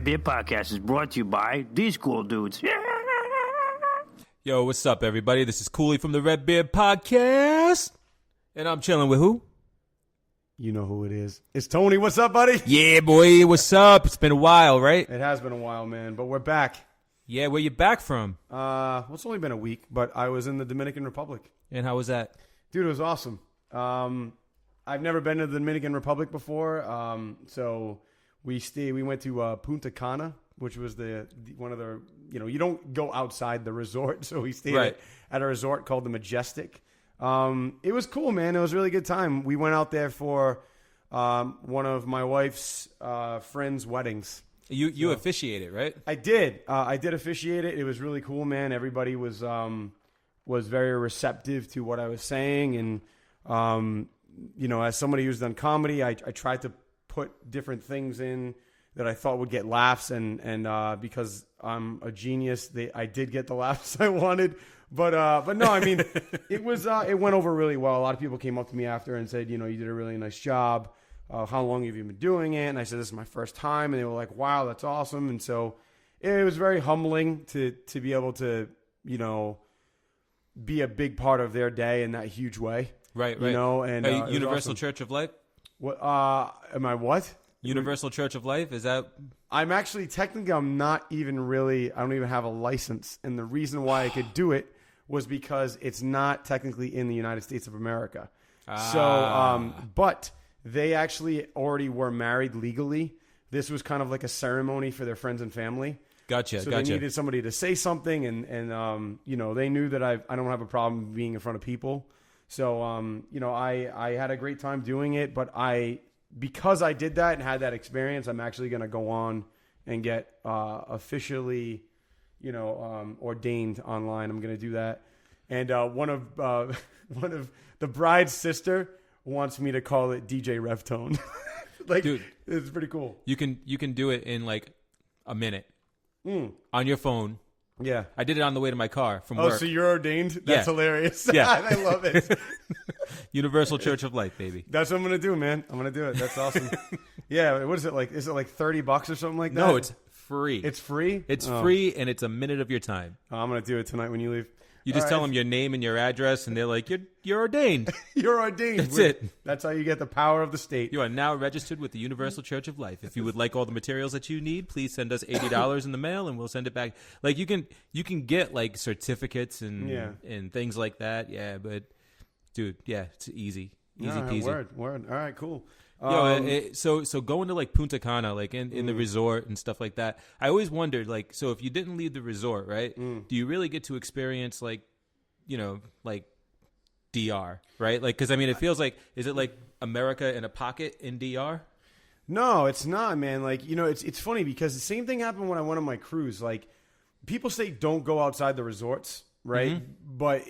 RedBeard Podcast is brought to you by these cool dudes. Yo, what's up, everybody? This is Cooley from the RedBeard Podcast. And I'm chilling with who? You know who it is. It's Tony. What's up, buddy? Yeah, boy. What's up? It's been a while, right? It has been a while, man, but we're back. Yeah, where you back from? Well, it's only been a week, but I was in the Dominican Republic. And how was that? Dude, it was awesome. I've never been to the Dominican Republic before, so we went to Punta Cana, which was one of the, you don't go outside the resort, so we stayed at a resort called the Majestic. It was cool, man. It was a really good time. We went out there for one of my wife's friends' weddings. You officiated, right? I did. I did officiate it. It was really cool, man. Everybody was very receptive to what I was saying, and as somebody who's done comedy, I tried to put different things in that I thought would get laughs, and because I'm a genius, I did get the laughs I wanted. But no, I mean, it went over really well. A lot of people came up to me after and said, you did a really nice job. How long have you been doing it? And I said, this is my first time. And they were like, wow, that's awesome. And so it was very humbling to be able to, be a big part of their day in that huge way. Right. And Universal awesome. Church of Life? What? Am I what? Universal Church of Life? Is that? I'm actually, technically, I don't even have a license. And the reason why I could do it was because it's not technically in the United States of America. So, but they actually already were married legally. This was kind of like a ceremony for their friends and family. Gotcha. So they needed somebody to say something, and they knew that I don't have a problem being in front of people. So, I had a great time doing it, but because I did that and had that experience, I'm actually going to go on and get officially, ordained online. I'm going to do that. And one of the bride's sister wants me to call it DJ Revtone. Dude, it's pretty cool. You can do it in like a minute on your phone. Yeah. I did it on the way to my car from work. Oh, so you're ordained? That's hilarious. Yeah. I love it. Universal Church of Life, baby. That's what I'm going to do, man. I'm going to do it. That's awesome. Yeah. What is it like? Is it like $30 or something like that? No, it's free. It's free? It's free, and it's a minute of your time. Oh, I'm going to do it tonight when you leave. You just tell them your name and your address, and they're like, you're ordained. You're ordained. That's it. That's how you get the power of the state. You are now registered with the Universal Church of Life. If you would like all the materials that you need, please send us $80 in the mail, and we'll send it back. Like you can get like certificates and things like that. Yeah, but dude, it's easy peasy. Word. All right, cool. So going to like Punta Cana, like in the resort and stuff like that, I always wondered, like, so if you didn't leave the resort, right, do you really get to experience like, like DR, right? Like, because I mean, it feels like, is it like America in a pocket in DR? No, it's not, man. Like, it's funny because the same thing happened when I went on my cruise. Like, people say don't go outside the resorts, right? Mm-hmm. But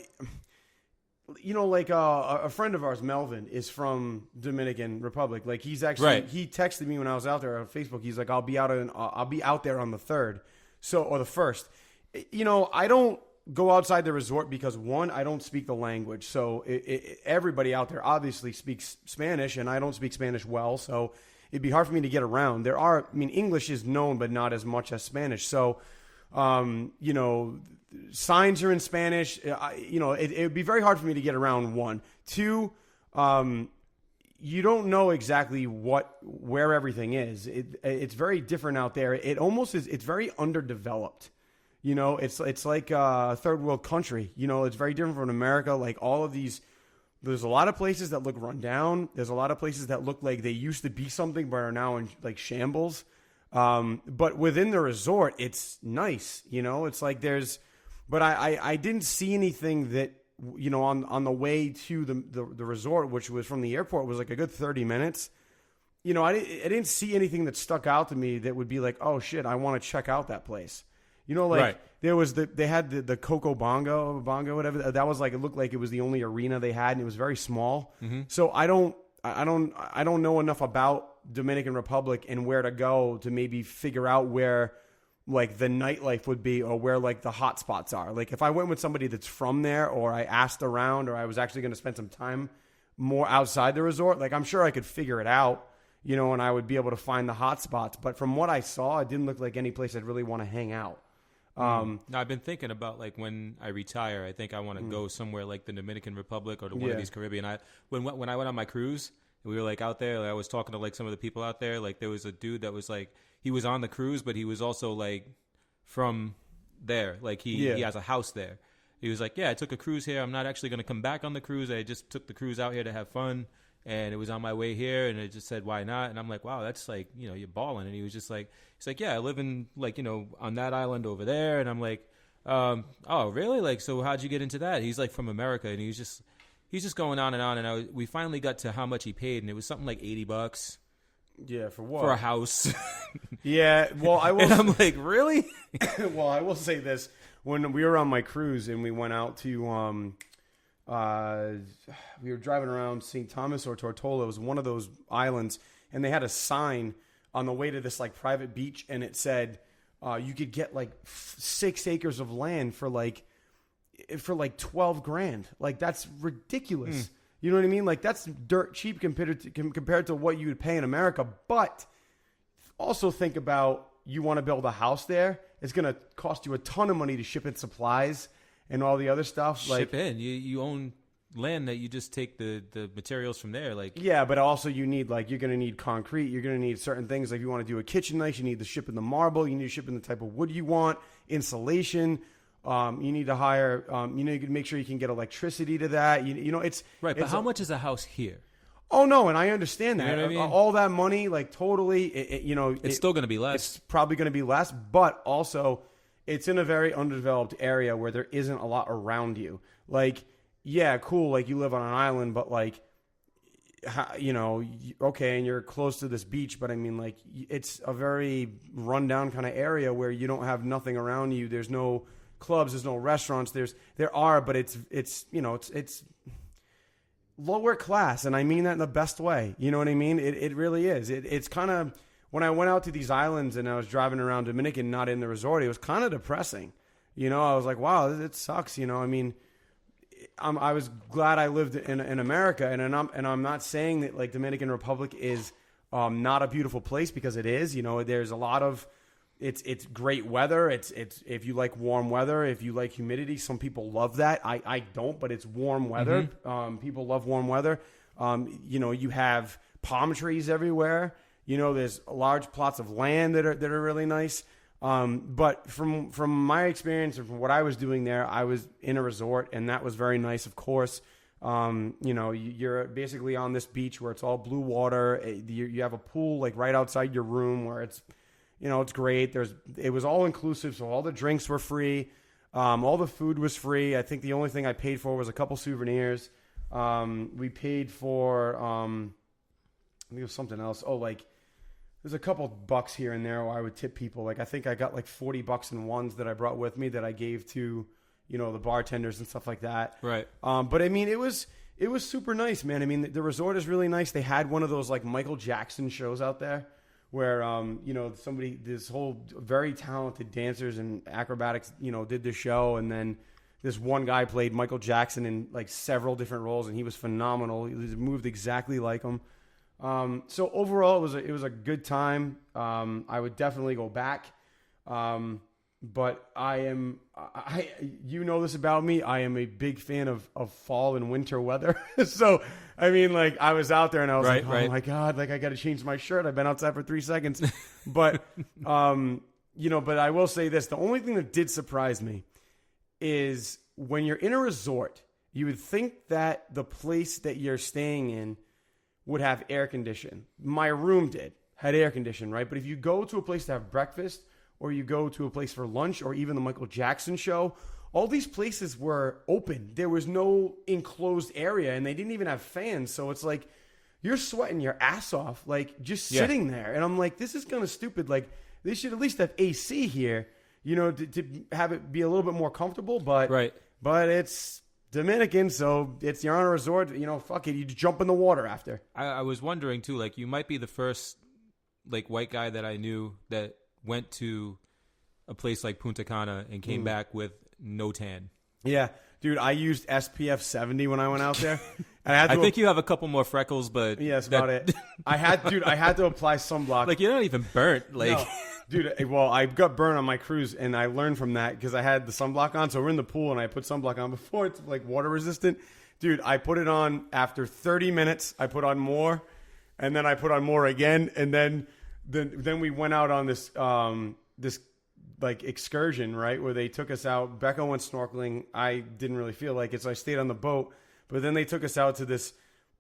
like a friend of ours, Melvin, is from Dominican Republic. Like he's actually he texted me when I was out there on Facebook. He's like, I'll be out there on the 3rd, or the 1st. I don't go outside the resort because one, I don't speak the language. So everybody out there obviously speaks Spanish, and I don't speak Spanish well. So it'd be hard for me to get around. English is known, but not as much as Spanish. So, signs are in Spanish. It would be very hard for me to get around. One, two, you don't know exactly where everything is. It's very different out there. It almost is. It's very underdeveloped. It's like a third world country. It's very different from America. Like all of these, there's a lot of places that look run down. There's a lot of places that look like they used to be something but are now in like shambles. But within the resort, it's nice. It's like but I didn't see anything that, on the way to the resort, which was from the airport, was like a good 30 minutes. I didn't see anything that stuck out to me that would be like, oh shit, I want to check out that place. There was they had the Coco Bongo, whatever. That was like, it looked like it was the only arena they had, and it was very small. Mm-hmm. So I don't know enough about Dominican Republic and where to go to maybe figure out where like the nightlife would be or where like the hot spots are. Like if I went with somebody that's from there, or I asked around, or I was actually going to spend some time more outside the resort, like I'm sure I could figure it out. and I would be able to find the hot spots. But from what I saw, it didn't look like any place I'd really want to hang out. Now, I've been thinking about like when I retire, I think I want to go somewhere like the Dominican Republic or to one of these Caribbean. When I went on my cruise, we were like out there. Like, I was talking to like some of the people out there. Like there was a dude that was like he was on the cruise, but he was also like from there. Like he has a house there. He was like, yeah, I took a cruise here. I'm not actually going to come back on the cruise. I just took the cruise out here to have fun. And it was on my way here, and it just said, why not? And I'm like, wow, that's like, you're balling. And he was just like, he's like, yeah, I live in like, on that island over there. And I'm like, oh, really? Like, so how'd you get into that? He's like from America, and he's just going on. And we finally got to how much he paid, and it was something like $80. Yeah, for what? For a house. Yeah, well, I will. And I'm like, really? Well, I will say this: when we were on my cruise and we went out to, we were driving around St. Thomas or Tortola. It was one of those islands, and they had a sign on the way to this like private beach, and it said you could get like 6 acres of land for like $12,000. Like that's ridiculous. You know what I mean? Like that's dirt cheap compared to what you would pay in America. But also think about you want to build a house there. It's going to cost you a ton of money to ship in supplies and all the other stuff. Like, ship in. You own land that you just take the materials from there. Like yeah, but also you need like you're going to need concrete. You're going to need certain things. Like if you want to do a kitchen nice, you need to ship in the marble. You need to ship in the type of wood you want. Insulation. You need to hire. You can make sure you can get electricity to that. It's right. But how much is a house here? Oh no, and I understand that. You know what I mean? All that money, like totally. It's still going to be less. It's probably going to be less, but also it's in a very undeveloped area where there isn't a lot around you. Like, yeah, cool. Like you live on an island, but like, okay, and you're close to this beach, but I mean, like, it's a very rundown kind of area where you don't have nothing around you. There's no clubs, there's no restaurants. There are, but it's lower class, and I mean that in the best way. You know what I mean? It really is. It's kind of, when I went out to these islands and I was driving around Dominican, not in the resort, it was kind of depressing. I was like, wow, it sucks. I mean, I was glad I lived in America, and I'm not saying that like Dominican Republic is not a beautiful place, because it is. There's a lot of it's great weather. It's if you like warm weather, if you like humidity, some people love that. I don't, but it's warm weather. Mm-hmm. People love warm weather. You have palm trees everywhere. There's large plots of land that are really nice. But from my experience and from what I was doing there, I was in a resort, and that was very nice, of course. You're basically on this beach where it's all blue water. You have a pool like right outside your room where it's great. It was all inclusive, so all the drinks were free. All the food was free. I think the only thing I paid for was a couple souvenirs. We paid for, I think it was something else. Oh, like there's a couple bucks here and there where I would tip people. Like I think I got like $40 in ones that I brought with me that I gave to, the bartenders and stuff like that. Right. But I mean, it was super nice, man. I mean, the resort is really nice. They had one of those like Michael Jackson shows out there, where this whole very talented dancers and acrobatics, did the show, and then this one guy played Michael Jackson in like several different roles, and he was phenomenal. He moved exactly like him. So overall, it was a good time. I would definitely go back. But you know this about me, I am a big fan of fall and winter weather. So, I mean, like, I was out there and I was like, oh my God, like, I got to change my shirt. I've been outside for 3 seconds. But, but I will say this, the only thing that did surprise me is when you're in a resort, you would think that the place that you're staying in would have air condition. My room had air condition, right? But if you go to a place to have breakfast, or you go to a place for lunch, or even the Michael Jackson show, all these places were open. There was no enclosed area, and they didn't even have fans. So it's like you're sweating your ass off, like just sitting there. And I'm like, this is kind of stupid. Like they should at least have AC here, to have it be a little bit more comfortable. But but it's Dominican, so you're on a resort. Fuck it, you jump in the water after. I was wondering too, like you might be the first like white guy that I knew that went to a place like Punta Cana and came back with no tan. Yeah, dude, I used SPF 70 when I went out there, And I think you have a couple more freckles, but yeah, that's about it. I had to apply sunblock. Like, you're not even burnt. Like, no. Dude, well, I got burned on my cruise, and I learned from that because I had the sunblock on. So we're in the pool, and I put sunblock on before it's like water resistant. Dude, I put it on after 30 minutes. I put on more, and then I put on more again, and then we went out on this this like excursion, right, where they took us out. Becca went snorkeling. I didn't really feel like it, so I stayed on the boat. But then they took us out to this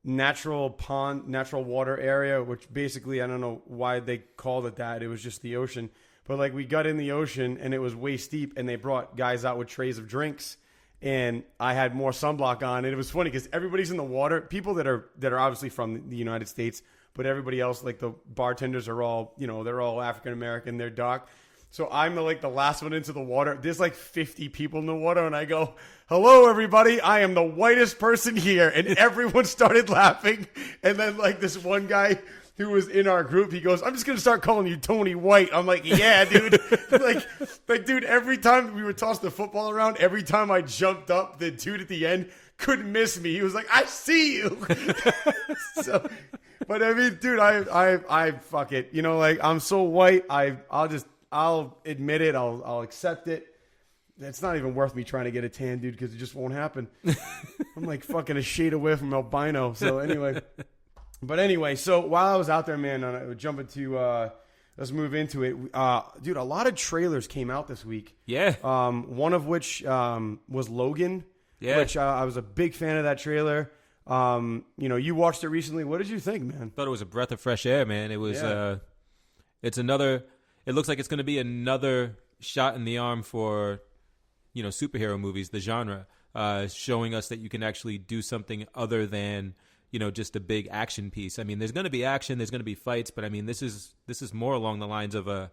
natural pond, natural water area, which basically, I don't know why they called it that. It was just the ocean. But like, we got in the ocean and it was waist deep, and they brought guys out with trays of drinks, and I had more sunblock on. And it was funny because everybody's in the water. People that are obviously from the United States, but everybody else, like the bartenders are all, they're all African American. They're dark. So I'm the last one into the water. There's like 50 people in the water, and I go, "Hello, everybody. I am the whitest person here." And everyone started laughing. And then like this one guy who was in our group, he goes, "I'm just going to start calling you Tony White." I'm like, "Yeah, dude." like, dude, every time we would toss the football around, every time I jumped up, the dude at the end couldn't miss me. He was like, "I see you." So, but I mean, dude, I fuck it. I'm so white. I'll admit it. I'll accept it. It's not even worth me trying to get a tan, dude, because it just won't happen. I'm like fucking a shade away from albino. So anyway, so while I was out there, man, let's move into it. Dude, a lot of trailers came out this week. Yeah. One of which was Logan. Yeah. Which I was a big fan of that trailer. You watched it recently. What did you think, man? Thought it was a breath of fresh air, man. It was. It looks like it's going to be another shot in the arm for, superhero movies, the genre, showing us that you can actually do something other than, just a big action piece. I mean, there's going to be action, there's going to be fights, but I mean, this is more along the lines of a,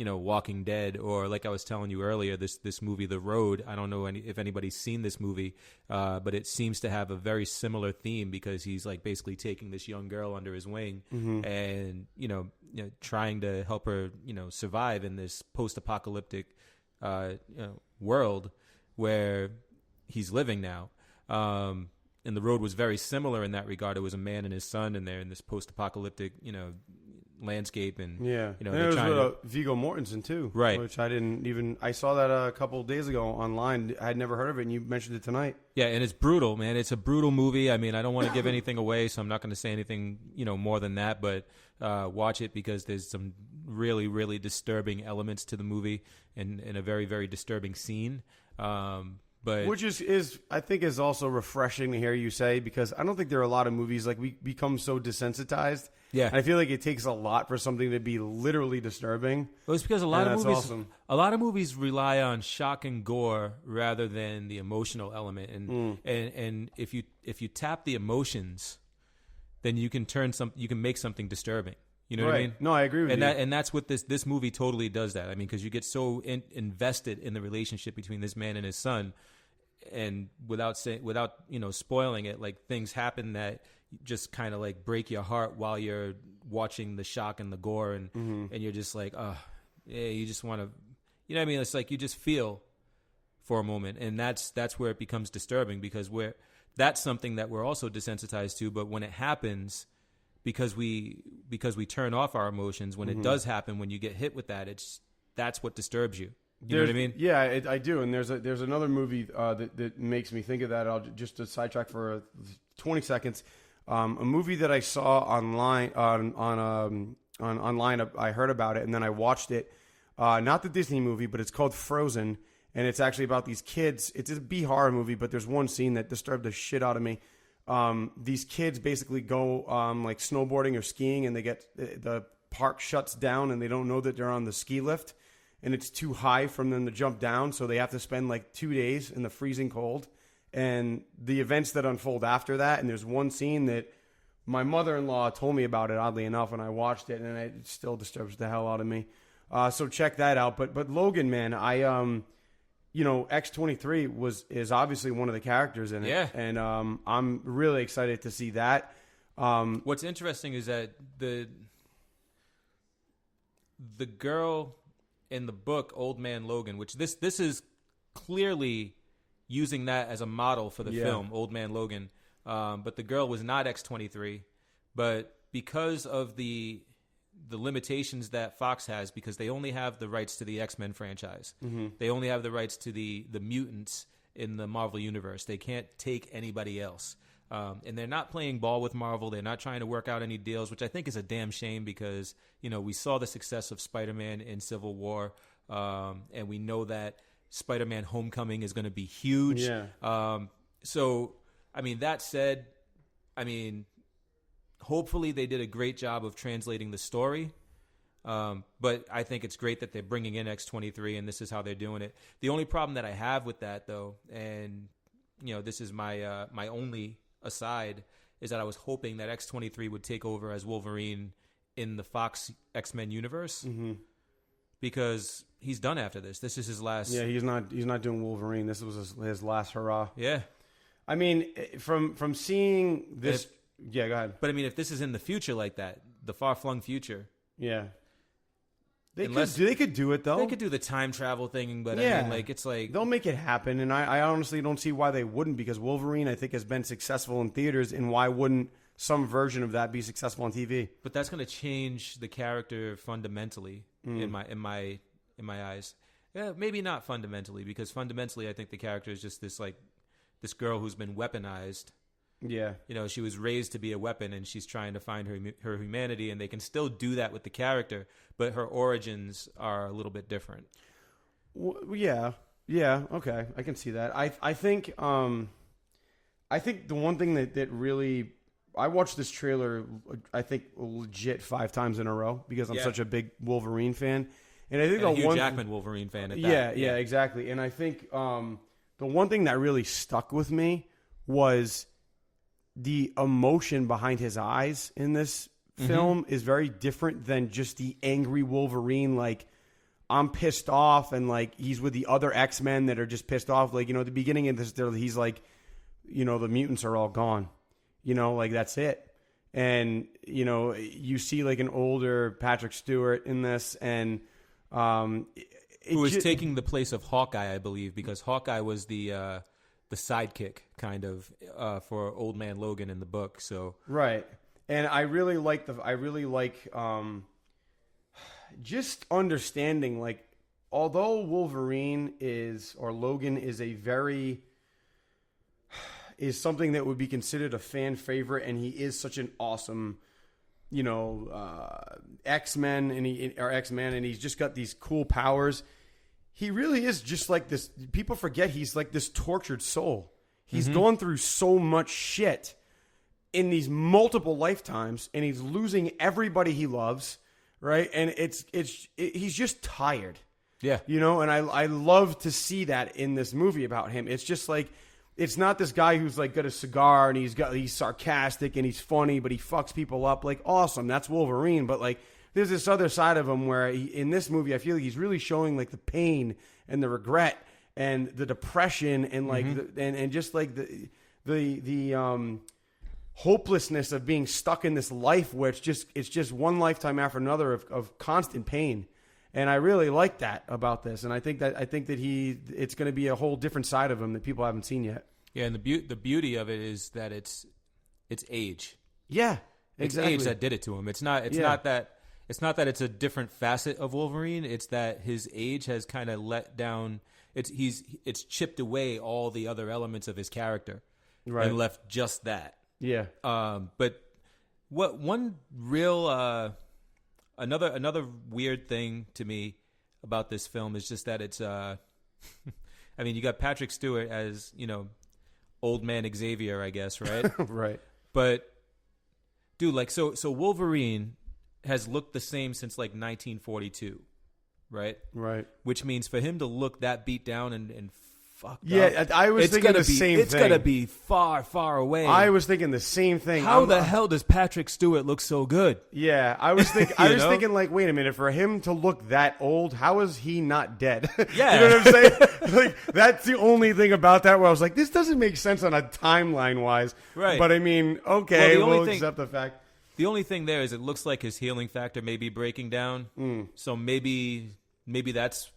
Walking Dead, or like I was telling you earlier, this movie, The Road. I don't know if anybody's seen this movie, but it seems to have a very similar theme because he's like basically taking this young girl under his wing and, trying to help her, survive in this post-apocalyptic, world where he's living now. And The Road was very similar in that regard. It was a man and his son, and they're in this post-apocalyptic, landscape, and and it they're was trying with Viggo Mortensen too, right? Which I saw that a couple of days ago online. I had never heard of it, and you mentioned it tonight. Yeah, and it's brutal, man. It's a brutal movie. I mean, I don't want to give anything away, so I'm not going to say anything, more than that. But watch it because there's some really, really disturbing elements to the movie, and a very, very disturbing scene. But which is I think is also refreshing to hear you say, because I don't think there are a lot of movies, like, we become so desensitized. Yeah, and I feel like it takes a lot for something to be literally disturbing. Well, it's because a lot of movies rely on shock and gore rather than the emotional element, and if you tap the emotions, then you can make something disturbing. You know what I mean? No, I agree with you. And that's what this movie totally does that. I mean, because you get so invested in the relationship between this man and his son, and without spoiling it, like, things happen that just kind of like break your heart while you're watching the shock and the gore, and you're just like, oh, yeah, you just want to, you know what I mean? It's like you just feel for a moment, and that's where it becomes disturbing, because that's something that we're also desensitized to. But when it happens, because we turn off our emotions, when it does happen, when you get hit with that's what disturbs you. You know what I mean? Yeah, I do. And there's another movie that makes me think of that. I'll just to sidetrack for 20 seconds. A movie that I saw online online. I heard about it, and then I watched it. Not the Disney movie, but it's called Frozen, and it's actually about these kids. It's a B-horror movie, but there's one scene that disturbed the shit out of me. These kids basically go like snowboarding or skiing, and the park shuts down, and they don't know that they're on the ski lift, and it's too high for them to jump down, so they have to spend like 2 days in the freezing cold. And the events that unfold after that, and there's one scene that my mother-in-law told me about it, oddly enough, and I watched it, and it still disturbs the hell out of me. So check that out. But Logan, man, X-23 is obviously one of the characters in it. Yeah. And I'm really excited to see that. What's interesting is that the girl in the book, Old Man Logan, which this is clearly using that as a model for the film, Old Man Logan. but the girl was not X-23. But because of the limitations that Fox has, because they only have the rights to the X-Men franchise. Mm-hmm. They only have the rights to the mutants in the Marvel Universe. They can't take anybody else. And they're not playing ball with Marvel. They're not trying to work out any deals, which I think is a damn shame because, we saw the success of Spider-Man in Civil War, and we know that Spider-Man Homecoming is going to be huge. Yeah. So, that said, hopefully they did a great job of translating the story. But I think it's great that they're bringing in X-23 and this is how they're doing it. The only problem that I have with that, though, and, this is my my only aside, is that I was hoping that X-23 would take over as Wolverine in the Fox X-Men universe. Mm-hmm. Because he's done after this. This is his last. Yeah, he's not doing Wolverine. This was his last hurrah. Yeah. From seeing this. Yeah, go ahead. But if this is in the future like that, the far-flung future. Yeah. They could do it though. They could do the time travel thing, but it's like they'll make it happen, and I honestly don't see why they wouldn't, because Wolverine I think has been successful in theaters, and why wouldn't some version of that be successful on TV? But that's going to change the character fundamentally in my eyes. Yeah, maybe not fundamentally, because fundamentally I think the character is just this girl who's been weaponized. Yeah. She was raised to be a weapon, and she's trying to find her humanity, and they can still do that with the character, but her origins are a little bit different. Well, yeah. Yeah, okay. I can see that. I think the one thing that really, I watched this trailer, I think legit 5 times in a row because I'm such a big Wolverine fan. And I think a Hugh Jackman Wolverine fan at that. Yeah, exactly. And I think the one thing that really stuck with me was the emotion behind his eyes in this film is very different than just the angry Wolverine, like, I'm pissed off, and like he's with the other X-Men that are just pissed off. Like, at the beginning of this, he's like, the mutants are all gone. Like that's it. And, you see like an older Patrick Stewart in this, and who is taking the place of Hawkeye, I believe, because Hawkeye was the sidekick kind of for Old Man Logan in the book. So right. And I really like just understanding, like, although Wolverine Logan is something that would be considered a fan favorite, and he is such an awesome, X-Men and he's just got these cool powers. He really is just like this. People forget he's like this tortured soul. He's gone through so much shit in these multiple lifetimes, and he's losing everybody he loves. Right. And he's just tired. Yeah. And I love to see that in this movie about him. It's just like, it's not this guy who's like got a cigar and he's sarcastic and he's funny, but he fucks people up. Like, awesome. That's Wolverine. But like, there's this other side of him where in this movie, I feel like he's really showing like the pain and the regret and the depression and like, and just like the hopelessness of being stuck in this life where it's just one lifetime after another of constant pain. And I really like that about this. And I think that it's going to be a whole different side of him that people haven't seen yet. Yeah. And the beauty of it is that it's age. Yeah, exactly. It's age that did it to him. It's not that it's a different facet of Wolverine. It's that his age has kind of let down. It's chipped away all the other elements of his character, right, and left just that. Yeah. But what one real another weird thing to me about this film is just that it's you got Patrick Stewart as, old man Xavier, I guess, right? Right. But dude, like so Wolverine has looked the same since like 1942, right? Right. Which means for him to look that beat down and fucked up. I was thinking the same thing. It's going to be far, far away. I was thinking the same thing. How the hell does Patrick Stewart look so good? Yeah, I was thinking like, wait a minute, for him to look that old, how is he not dead? Yeah. You know what I'm saying? Like, that's the only thing about that where I was like, this doesn't make sense on a timeline wise. Right. But okay, we'll accept the fact. The only thing there is it looks like his healing factor may be breaking down. So maybe that's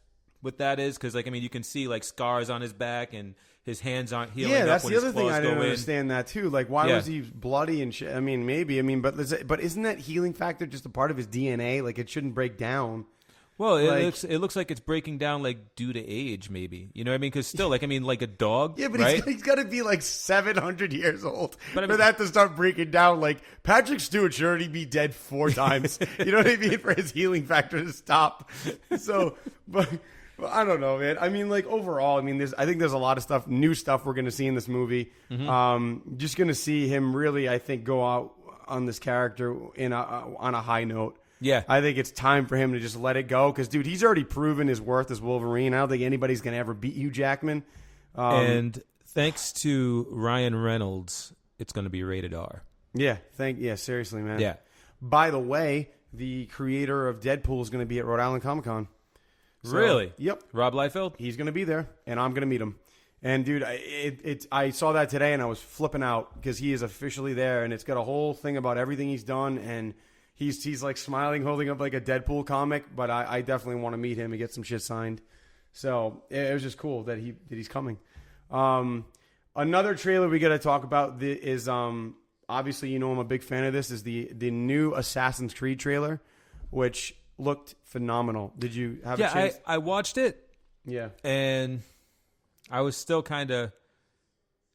what that is? Because like I mean, you can see like scars on his back and his hands aren't healing. Yeah, up that's when the his other thing claws I didn't go in. understand that too. Like, why was he bloody and shit? I mean, maybe. I mean, but isn't that healing factor just a part of his DNA? Like, it shouldn't break down. Well, like, it looks like it's breaking down like due to age, maybe. You know what I mean? Because still, like I mean, like a dog. Yeah, but right? he's got to be like 700 years old But I for mean- that to start breaking down. Like, Patrick Stewart should already be dead 4 times. You know what I mean? For his healing factor to stop. So, but I don't know, man. I mean, like overall, I mean, I think there's a lot of new stuff we're going to see in this movie. Just going to see him really, I think, go out on this character on a high note. Yeah. I think it's time for him to just let it go because, dude, he's already proven his worth as Wolverine. I don't think anybody's going to ever beat Hugh Jackman. And thanks to Ryan Reynolds, it's going to be rated R. Yeah, seriously, man. Yeah. By the way, the creator of Deadpool is going to be at Rhode Island Comic Con. Really? Yep. Rob Liefeld? He's going to be there, and I'm going to meet him. And, dude, I saw that today, and I was flipping out because he is officially there, and it's got a whole thing about everything he's done, and he's like smiling, holding up like a Deadpool comic, but I definitely want to meet him and get some shit signed. So it was just cool that he's coming. Another trailer we got to talk about is obviously, you know, I'm a big fan of this, is the new Assassin's Creed trailer, which looked phenomenal. Did you have a chance? I watched it. Yeah. And I was still kind of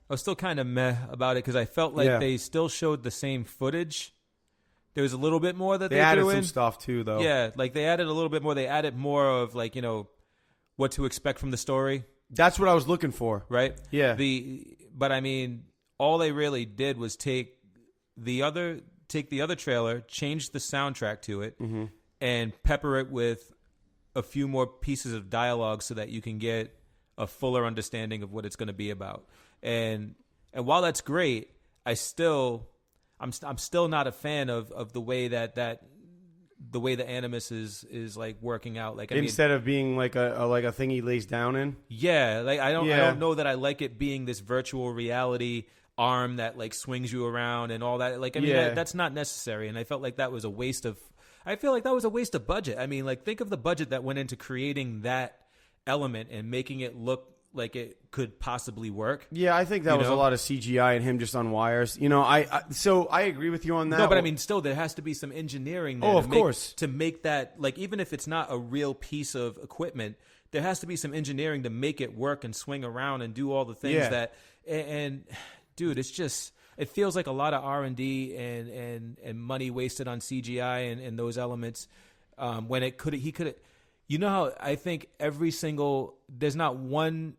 meh about it because I felt like they still showed the same footage. There was a little bit more that they added threw some in. stuff too, though. Yeah, like they added a little bit more. They added more of like, you know, what to expect from the story. That's what I was looking for. Right? Yeah. But I mean, all they really did was take the other trailer, change the soundtrack to it, and pepper it with a few more pieces of dialogue so that you can get a fuller understanding of what it's going to be about. And while that's great, I'm still not a fan of the way that the way the Animus is like working out. Like Instead of being like a thing he lays down in. Yeah, like I don't know that I like it being this virtual reality arm that like swings you around and all that. Like I mean that's not necessary, and I felt like that was a waste of. I feel like that was a waste of budget. I mean, like think of the budget that went into creating that element and making it look like it could possibly work. Yeah, I think that was a lot of CGI and him just on wires. You know, so I agree with you on that. No, but I mean, still, there has to be some engineering there. Of course. To make that, like, even if it's not a real piece of equipment, there has to be some engineering to make it work and swing around and do all the things that, and dude, it's just, it feels like a lot of R&D and money wasted on CGI and those elements when he could. You know how I think there's not one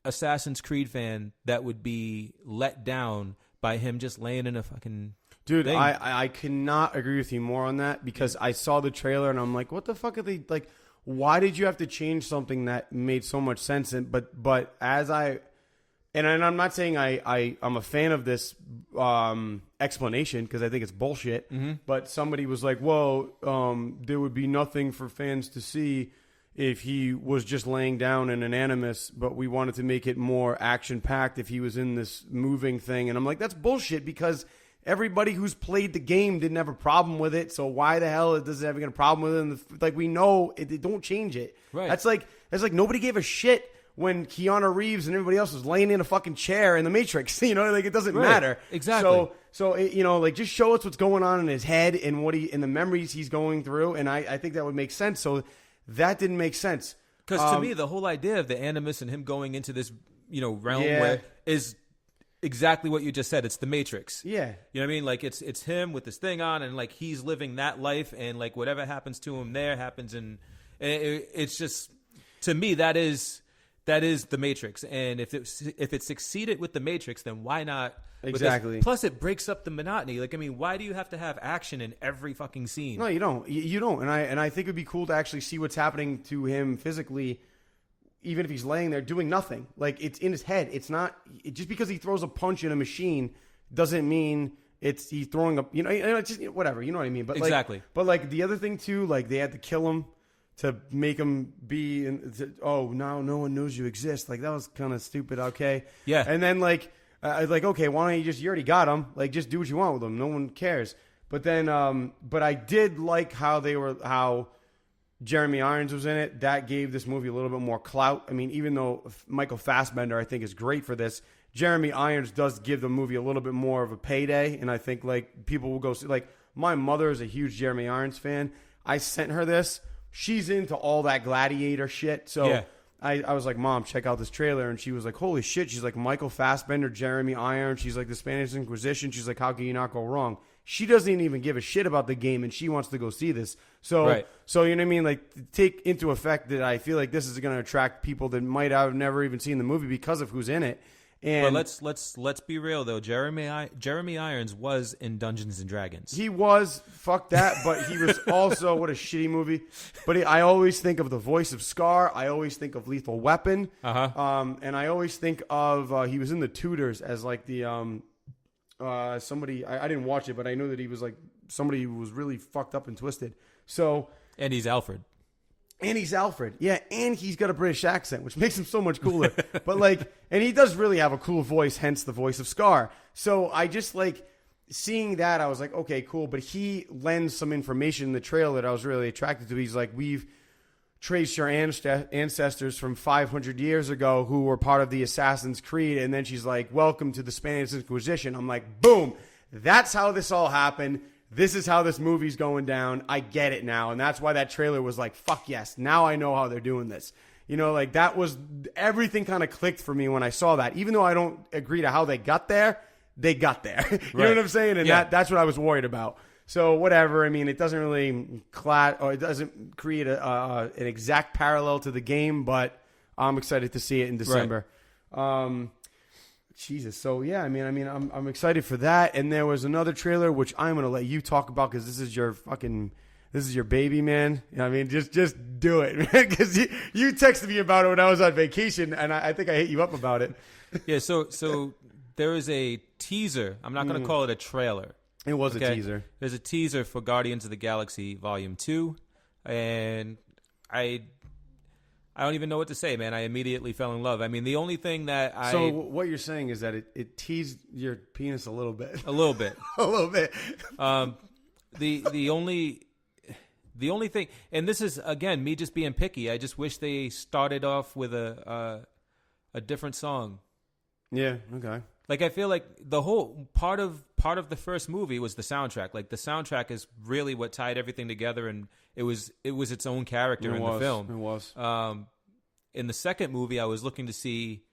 Assassin's Creed fan that would be let down by him just laying in a fucking dude thing. I cannot agree with you more on that because I saw the trailer and I'm like, what the fuck are they like? Why did you have to change something that made so much sense? But as and I'm not saying I'm a fan of this explanation because I think it's bullshit. But somebody was like, "Whoa, there would be nothing for fans to see if he was just laying down in an Animus, but we wanted to make it more action packed if he was in this moving thing." And I'm like, "That's bullshit," because everybody who's played the game didn't have a problem with it. So why the hell does it having a problem with it? And like we know, it don't change it. Right? That's like nobody gave a shit when Keanu Reeves and everybody else was laying in a fucking chair in the Matrix. You know, like it doesn't matter. Exactly. So you know, like just show us what's going on in his head and in the memories he's going through, and I think that would make sense. So that didn't make sense. Because to me, the whole idea of the Animus and him going into this, you know, realm where is exactly what you just said. It's the Matrix. Yeah. You know what I mean? Like it's him with this thing on, and like he's living that life, and like whatever happens to him there happens, and it's just, to me, that is the Matrix. And if it succeeded with the Matrix, then why not? Exactly. Plus, it breaks up the monotony. Like, I mean, why do you have to have action in every fucking scene? No, you don't. You don't. And I think it'd be cool to actually see what's happening to him physically, even if he's laying there doing nothing. Like, it's in his head. It's not just because he throws a punch in a machine doesn't mean he's throwing a, you know, it's just whatever. You know what I mean? But exactly. But like the other thing too, like they had to kill him to make him be. Now no one knows you exist. Like that was kind of stupid. Okay. Yeah. And then like okay, why don't you already got him? Like just do what you want with him. No one cares. But then but I did like how Jeremy Irons was in it. That gave this movie a little bit more clout. I mean, even though Michael Fassbender, I think, is great for this, Jeremy Irons does give the movie a little bit more of a payday. And I think, like, people will go see, like, my mother is a huge Jeremy Irons fan. I sent her this. She's into all that Gladiator shit. So Yeah. I was like, Mom, check out this trailer. And she was like, holy shit. She's like, Michael Fassbender, Jeremy Irons. She's like, the Spanish Inquisition. She's like, how can you not go wrong? She doesn't even give a shit about the game, and she wants to go see this. So, Right. so you know what I mean? Like, take into effect that I feel like this is going to attract people that might have never even seen the movie because of who's in it. And But let's be real though. Jeremy Irons was in Dungeons and Dragons. he was, fuck that, but he was also, what a shitty movie. But I always think of the voice of Scar. I always think of Lethal Weapon. And I always think of, he was in The Tudors as like the, somebody, I didn't watch it, but I know that he was like somebody who was really fucked up and twisted. So, And he's Alfred. and he's Alfred. Yeah, and he's got a British accent, which makes him so much cooler. But like, and he does really have a cool voice, hence the voice of Scar. So I just like seeing that, I was like, okay, cool. But he lends some information in the trailer that I was really attracted to. He's like, we've traced your ancestors from 500 years ago who were part of the Assassin's Creed. And then she's like, welcome to the Spanish Inquisition. I'm like, boom, that's how this all happened. This is how this movie's going down. I get it now. And that's why that trailer was like, fuck yes. Now I know how they're doing this. You know, like that was, everything kind of clicked for me when I saw that. Even though I don't agree to how they got there, they got there. You know what I'm saying? And that's what I was worried about. So whatever. I mean, it doesn't really it doesn't create an exact parallel to the game, but I'm excited to see it in December. Right. Jesus. So yeah, I mean, I'm excited for that. And there was another trailer which I'm going to let you talk about because this is your baby, man. You know what I mean, just do it, man. Because you texted me about it when I was on vacation, and I think I hit you up about it. Yeah. So there is a teaser. I'm not going to call it a trailer. It was a teaser. There's a teaser for Guardians of the Galaxy Volume 2, and I don't even know what to say, man. I immediately fell in love. I mean, the only thing that So what you're saying is that it teased your penis a little bit. A little bit. A little bit. The only thing, and this is, again, me just being picky, I just wish they started off with a different song. Yeah, okay. Like, I feel like the whole part of the first movie was the soundtrack. Like, the soundtrack is really what tied everything together, and it was its own character in the film. It was. In the second movie, I was looking to see,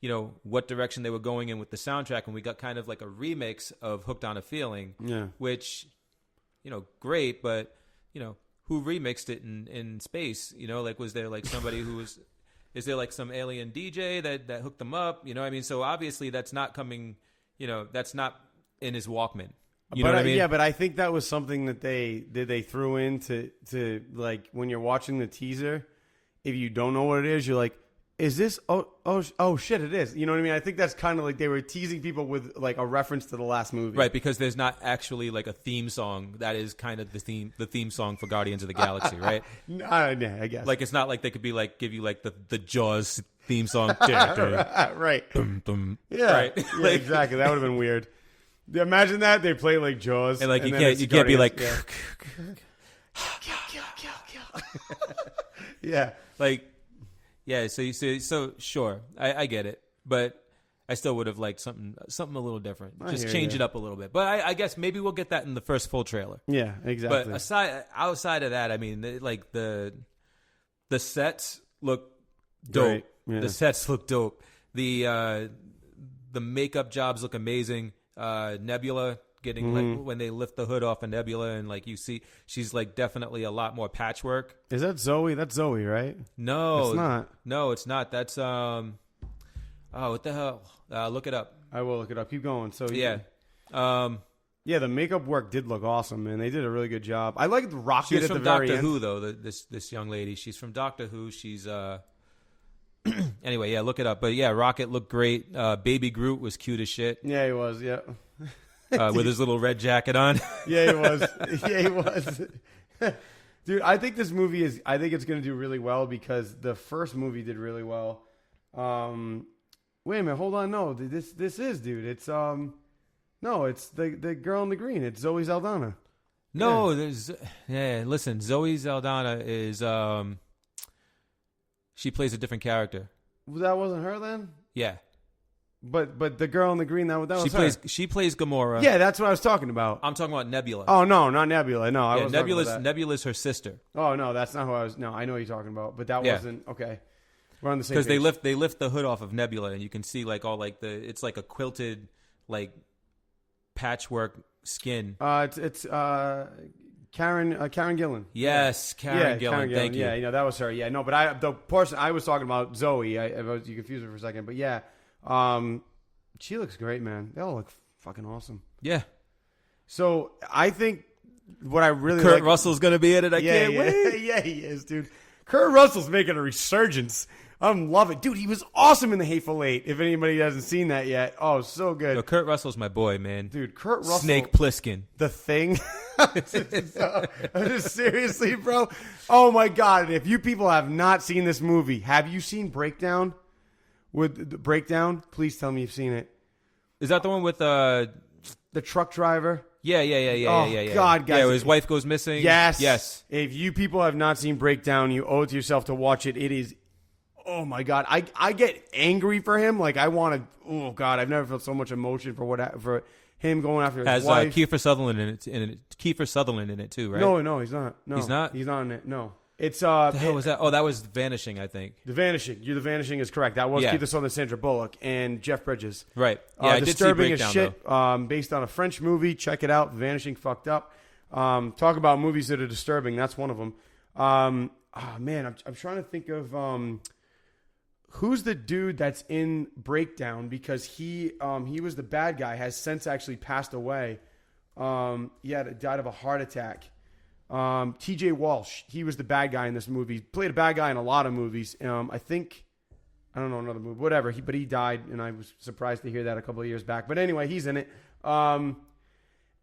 you know, what direction they were going in with the soundtrack, and we got kind of like a remix of Hooked on a Feeling, which, you know, great, but, you know, who remixed it in space? You know, like, was there like somebody who was... Is there like some alien DJ that hooked them up? You know what I mean? So obviously that's not coming, you know, that's not in his Walkman. You know what I mean? Yeah, but I think that was something that they threw in to like when you're watching the teaser, if you don't know what it is, you're like, is this oh shit, it is. You know what I mean? I think that's kind of like they were teasing people with like a reference to the last movie. Right, because there's not actually like a theme song that is kind of the theme song for Guardians of the Galaxy, right? Yeah, I guess. Like, it's not like they could be like give you like the Jaws theme song. Right. Dum, dum. Yeah. Right. Yeah, Like, exactly. That would have been weird. Imagine that they play like Jaws, and like and you then can't be like kill. Yeah. like, yeah. So sure, I get it, but I still would have liked something a little different. Just change it up a little bit. But I guess maybe we'll get that in the first full trailer. Yeah, exactly. But outside of that, I mean, like the sets look dope. Yeah. The sets look dope. The makeup jobs look amazing. Nebula getting like when they lift the hood off of Nebula and like you see she's like definitely a lot more patchwork. Is that Zoe? That's Zoe, right? No, it's not. No, it's not. That's what the hell? Look it up. I will look it up. Keep going. So yeah. Yeah, the makeup work did look awesome, man. They did a really good job. I liked Rocket She's at from the very Doctor end. Who, though. This young lady, she's from Doctor Who. She's anyway, yeah, look it up. But yeah, Rocket looked great. Baby Groot was cute as shit. Yeah, he was. Yeah, with his little red jacket on. yeah, he was. Yeah, he was. Dude, I think this movie is. I think it's going to do really well because the first movie did really well. Wait a minute, hold on. No, this is, dude. It's no, it's the girl in the green. It's Zoe Saldana. No, there's listen, Zoe Saldana is she plays a different character. That wasn't her then? Yeah. But the girl in the green, that was she plays Gamora. Yeah, that's what I was talking about. I'm talking about Nebula. Oh no, not Nebula. No, I was Nebula's her sister. Oh no, that's not who I was. No, I know what you're talking about, but that wasn't okay. We're on the same page. Because they lift the hood off of Nebula, and you can see like all like it's like a quilted like patchwork skin. It's Karen Gillan. Yes, Karen Gillan. Thank you. Yeah, that was her. Yeah, no, but the person I was talking about, Zoe. You confused me for a second, but yeah, she looks great, man. They all look fucking awesome. Yeah. So I think what I really Kurt Russell's gonna be in it. I can't wait. Yeah, he is, dude. Kurt Russell's making a resurgence. I'm loving it. Dude, he was awesome in The Hateful Eight, if anybody hasn't seen that yet. Oh, so good. Yo, Kurt Russell's my boy, man. Dude, Kurt Russell. Snake Plissken. The Thing. Seriously, bro. Oh, my God. If you people have not seen this movie, have you seen Breakdown? With the Breakdown? Please tell me you've seen it. Is that the one with the truck driver? Yeah. God, guys. Yeah, his wife goes missing. Yes. If you people have not seen Breakdown, you owe it to yourself to watch it. It is, oh my God. I get angry for him. Like I want to, oh God, I've never felt so much emotion for him going after his wife. Has Kiefer Sutherland in it too, right? No, he's not. No, he's not. He's not in it. No. It's the hell was that? Oh, that was Vanishing, I think. The Vanishing. The Vanishing is correct. That was Kiefer Sutherland, Sandra Bullock, and Jeff Bridges. Right. Yeah, I disturbing did see as shit. Based on a French movie. Check it out. Vanishing fucked up. Talk about movies that are disturbing. That's one of them. Oh man, I'm trying to think of who's the dude that's in Breakdown because he was the bad guy. Has since actually passed away. He died of a heart attack. T.J. Walsh, he was the bad guy in this movie. He played a bad guy in a lot of movies. I don't know another movie, whatever. But he died, and I was surprised to hear that a couple of years back. But anyway, he's in it.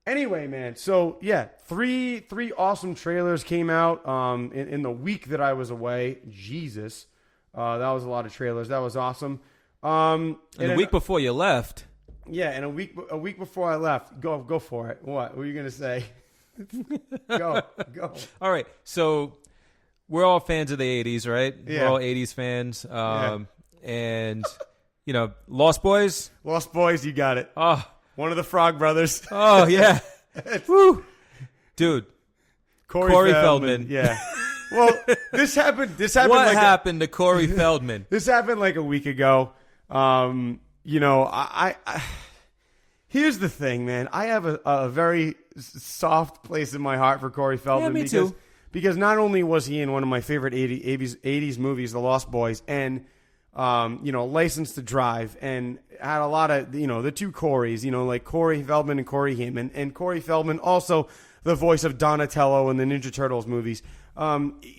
Anyway, man. So yeah, three awesome trailers came out in the week that I was away. Jesus, that was a lot of trailers. That was awesome. And the week before you left. Yeah, and a week before I left. Go for it. What were you gonna say? Go. All right. So we're all fans of the 80s, right? Yeah. We're all 80s fans. And, Lost Boys. Lost Boys, you got it. Oh. One of the Frog Brothers. Oh, yeah. Woo. Dude. Corey Feldman. Yeah. Well, this happened. What happened to Corey Feldman? This happened like a week ago. Here's the thing, man. I have a very soft place in my heart for Corey Feldman. Yeah, me too. Because not only was he in one of my favorite 80s movies, The Lost Boys, and, License to Drive, and had a lot of, the two Coreys, like Corey Feldman and Corey Haim. And Corey Feldman, also the voice of Donatello in the Ninja Turtles movies.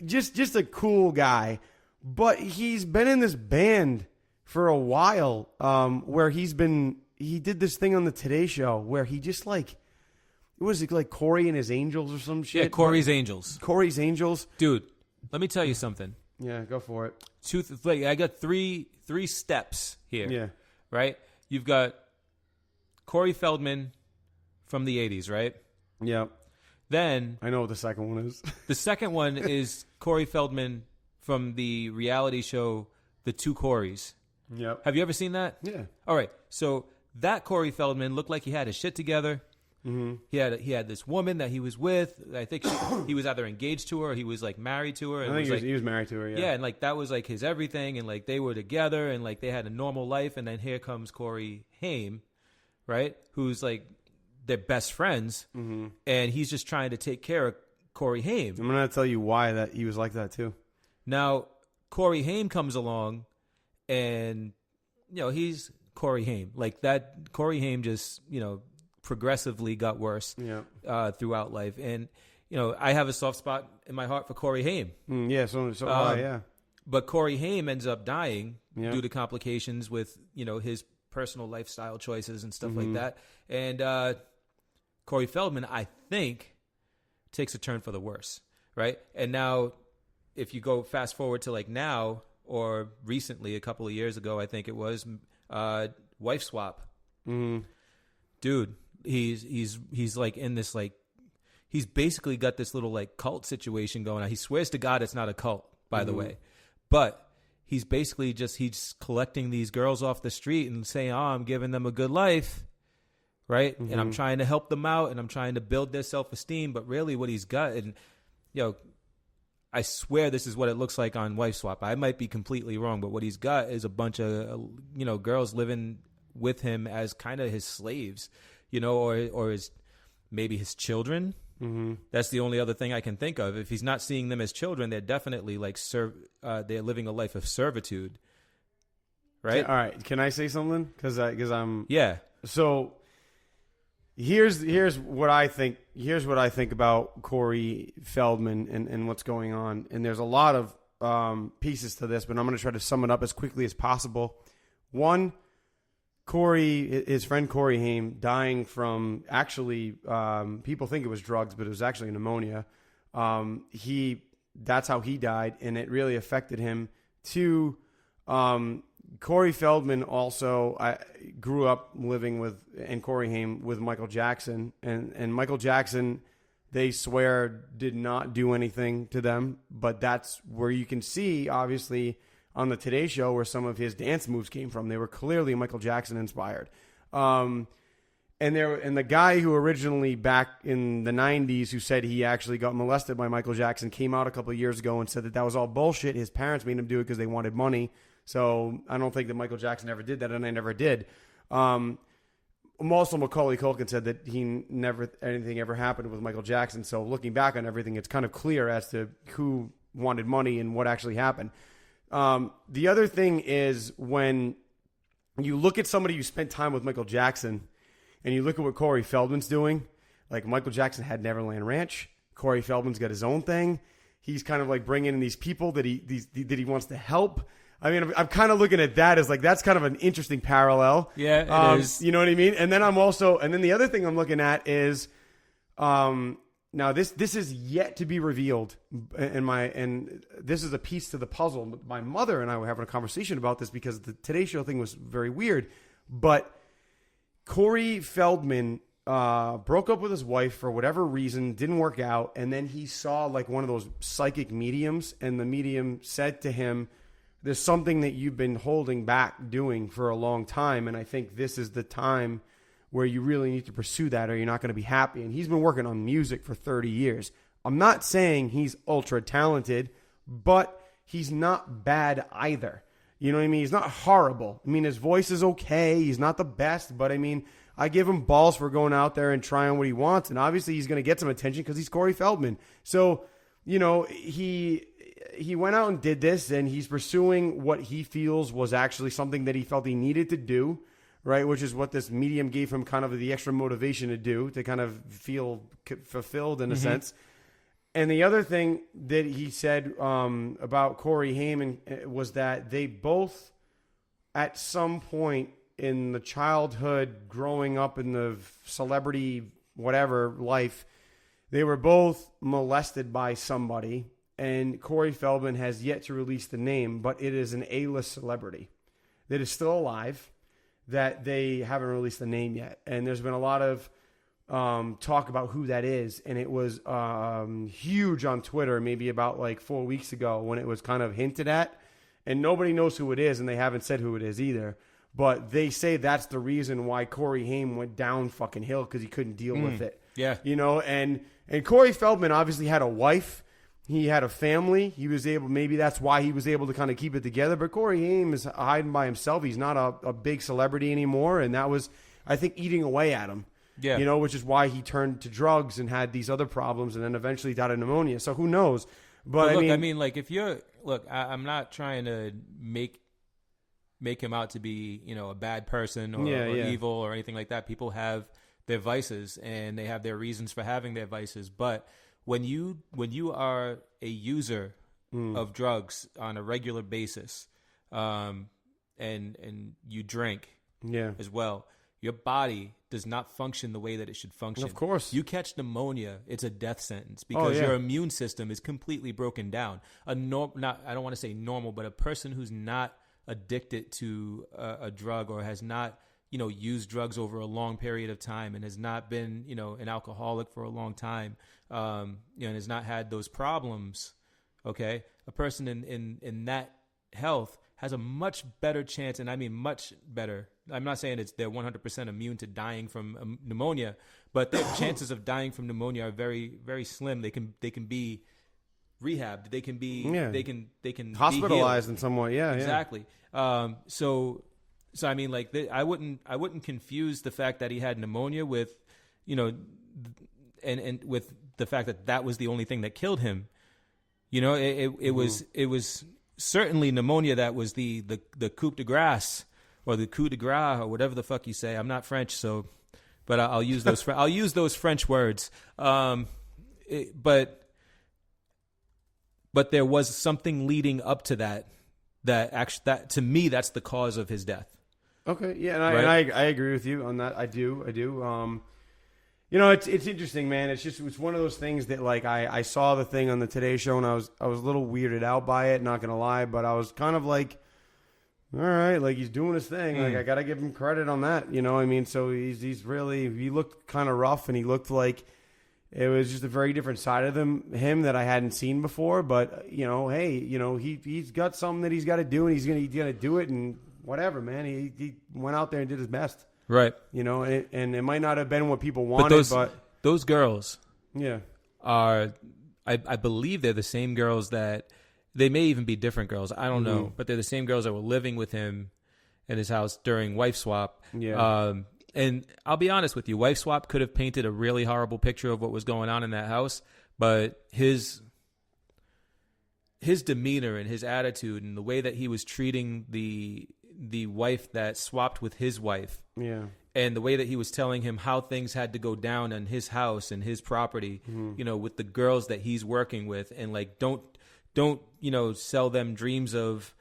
Just a cool guy. But he's been in this band for a while where he did this thing on the Today Show where he just it was like Corey and his Angels or some shit. Yeah, Corey's Angels. Corey's Angels. Dude, let me tell you something. Yeah, go for it. I got three steps here. Yeah. Right? You've got Corey Feldman from the 80s, right? Yeah. Then I know what the second one is. The second one is Corey Feldman from the reality show The Two Coreys. Yep. Have you ever seen that? Yeah. All right. So that Corey Feldman looked like he had his shit together. Mm-hmm. He had this woman that he was with. I think he was either engaged to her or he was married to her. And I think he was married to her. Yeah. Yeah, and that was his everything, and they were together, and they had a normal life. And then here comes Corey Haim, right? Who's their best friends, mm-hmm. and he's just trying to take care of Corey Haim. I'm gonna tell you why that he was like that too. Now Corey Haim comes along, and he's Corey Haim. That Corey Haim just progressively got worse throughout life. And, I have a soft spot in my heart for Corey Haim. Yeah, so yeah. But Corey Haim ends up dying due to complications with, his personal lifestyle choices and stuff mm-hmm. like that. And Corey Feldman, I think, takes a turn for the worse, right? And now, if you go fast forward to now or recently, a couple of years ago, I think it was, Wife Swap. Mm-hmm. Dude. He's in this he's basically got this little like cult situation going on. He swears to God it's not a cult, by the way, but he's basically he's collecting these girls off the street and saying, "Oh, I'm giving them a good life." Right. And I'm trying to help them out and I'm trying to build their self-esteem. But really what he's got, and I swear this is what it looks like on Wife Swap. I might be completely wrong, but what he's got is a bunch of, girls living with him as kind of his slaves, or maybe his children. Mm-hmm. That's the only other thing I can think of. If he's not seeing them as children, they're definitely like they're living a life of servitude. Right. All right. Can I say something? Because I'm. Yeah. So. Here's what I think. Here's what I think about Corey Feldman and what's going on. And there's a lot of pieces to this, but I'm going to try to sum it up as quickly as possible. One, his friend Corey Haim, dying from actually people think it was drugs, but it was actually pneumonia. That's how he died, and it really affected him. Two, Corey Feldman also grew up living with, and Corey Haim, with Michael Jackson. And Michael Jackson, they swear, did not do anything to them. But that's where you can see, obviously, on the Today Show, where some of his dance moves came from. They were clearly Michael Jackson inspired. And the guy who originally, back in the 90s, who said he actually got molested by Michael Jackson, came out a couple of years ago and said that was all bullshit. His parents made him do it because they wanted money. So I don't think that Michael Jackson ever did that, and I never did. Also, Macaulay Culkin said that anything ever happened with Michael Jackson. So looking back on everything, it's kind of clear as to who wanted money and what actually happened. The other thing is, when you look at somebody who spent time with Michael Jackson and you look at what Corey Feldman's doing, like Michael Jackson had Neverland Ranch. Corey Feldman's got his own thing. He's kind of like bringing in these people that he wants to help. I mean, I'm kind of looking at that as like, that's kind of an interesting parallel. Yeah, it is. You know what I mean? And then and then the other thing I'm looking at is, now this is yet to be revealed, and this is a piece to the puzzle. My mother and I were having a conversation about this because the Today Show thing was very weird. But Corey Feldman broke up with his wife for whatever reason, didn't work out, and then he saw like one of those psychic mediums, and the medium said to him, "There's something that you've been holding back doing for a long time, and I think this is the time where you really need to pursue that, or you're not going to be happy." And he's been working on music for 30 years. I'm not saying he's ultra talented, but he's not bad either. You know what I mean? He's not horrible. I mean, his voice is okay. He's not the best, but I mean, I give him balls for going out there and trying what he wants. And obviously he's going to get some attention because he's Corey Feldman. So, he went out and did this, and he's pursuing what he feels was actually something that he felt he needed to do, right? Which is what this medium gave him kind of the extra motivation to do, to kind of feel fulfilled in a sense. And the other thing that he said about Corey Haim was that they both, at some point in the childhood, growing up in the celebrity whatever life, they were both molested by somebody. And Corey Feldman has yet to release the name, but it is an A-list celebrity that is still alive, that they haven't released the name yet. And there's been a lot of talk about who that is. And it was huge on Twitter maybe about like 4 weeks ago, when it was kind of hinted at. And nobody knows who it is, and they haven't said who it is either. But they say that's the reason why Corey Haim went down fucking hill, because he couldn't deal with it. Yeah. And Corey Feldman obviously had a wife. He had a family. He was able, maybe that's why he was able to kind of keep it together. But Corey Haim is hiding by himself. He's not a big celebrity anymore. And that was, I think, eating away at him. Yeah. Which is why he turned to drugs and had these other problems, and then eventually died of pneumonia. So who knows? But look, I mean, like, if you're, I'm not trying to make him out to be, a bad person or evil or anything like that. People have their vices, and they have their reasons for having their vices. But when you are a user of drugs on a regular basis, and you drink as well, your body does not function the way that it should function. Of course. You catch pneumonia, it's a death sentence, because your immune system is completely broken down. I don't want to say normal, but a person who's not addicted to a drug, or has not used drugs over a long period of time and has not been, an alcoholic for a long time, and has not had those problems, okay, a person in that health has a much better chance, and I mean much better. I'm not saying they're 100% immune to dying from pneumonia, but their chances of dying from pneumonia are very, very slim. They can be rehabbed. They can be they can hospitalized in some way. Yeah, exactly. So I mean, like I wouldn't confuse the fact that he had pneumonia with, and with the fact that was the only thing that killed him. It was certainly pneumonia that was the coup de grace or the coup de grace or whatever the fuck you say. I'm not French, so, but I'll use those I'll use those French words. But there was something leading up to that to me that's the cause of his death. Okay, yeah, and I agree with you on that. I do. It's interesting, man. It's one of those things that, like, I saw the thing on the Today Show and I was a little weirded out by it, not gonna lie, but I was kind of like, all right, like, he's doing his thing. Like, I gotta give him credit on that. I mean, so he looked kind of rough, and he looked like it was just a very different side of him that I hadn't seen before. But hey, he's got something that he's got to do, and he's gonna do it, and whatever, man. He went out there and did his best. Right. And it might not have been what people wanted, but those girls, yeah, are I believe they're the same girls that they may even be different girls. I don't know, but they're the same girls that were living with him in his house during wife swap. Yeah. And I'll be honest with you, wife swap could have painted a really horrible picture of what was going on in that house, but his demeanor and his attitude and the way that he was treating the wife that swapped with his wife, yeah, and the way that he was telling him how things had to go down in his house and his property, with the girls that he's working with, and like don't sell them dreams of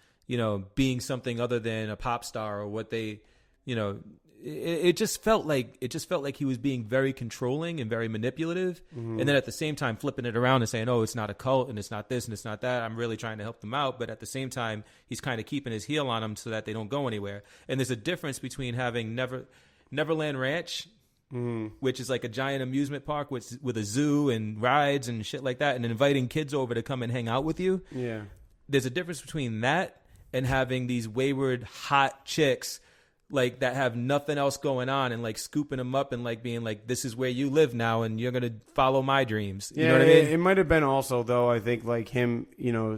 being something other than a pop star or what they it just felt like he was being very controlling and very manipulative, and then at the same time flipping it around and saying, oh, it's not a cult and it's not this and it's not that. I'm really trying to help them out, but at the same time he's kind of keeping his heel on them so that they don't go anywhere. And there's a difference between having Neverland Ranch, which is like a giant amusement park with a zoo and rides and shit like that, and inviting kids over to come and hang out with you. Yeah, there's a difference between that and having these wayward hot chicks like that have nothing else going on and like scooping them up and like being like, this is where you live now and you're going to follow my dreams. You know what I mean? It might have been also, though, I think, like him,